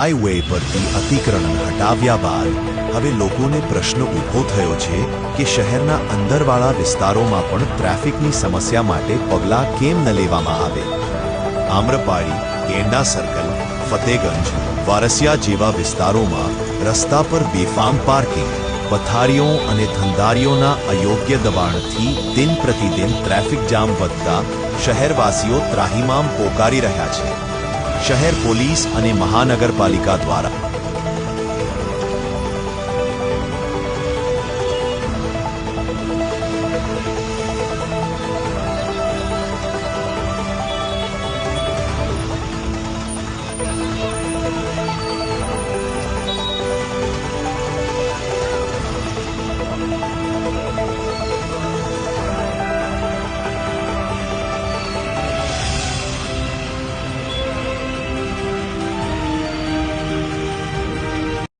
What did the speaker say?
Highway પરથી અતિક્રમણ હટાવ્યા બાદ હવે લોકોને પ્રશ્ન ઊભો થયો છે કે શહેરના અંદરવાળા વિસ્તારોમાં પણ ટ્રાફિકની સમસ્યા માટે પગલાં કેમ ન લેવામાં આવે। આમ્રપાળી, ગેંડા સર્કલ, ફતેગંજ, વારસિયા જેવા વિસ્તારોમાં રસ્તા પર બેફામ પાર્કિંગ, પથારીઓ અને ધંધારીઓના અયોગ્ય દબાણથી દિન પ્રતિદિન ટ્રાફિક જામ વધતા શહેરવાસીઓ ત્રાહિમામ પોકારી રહ્યા છે। શહેર પોલીસ અને મહાનગરપાલિકા દ્વારા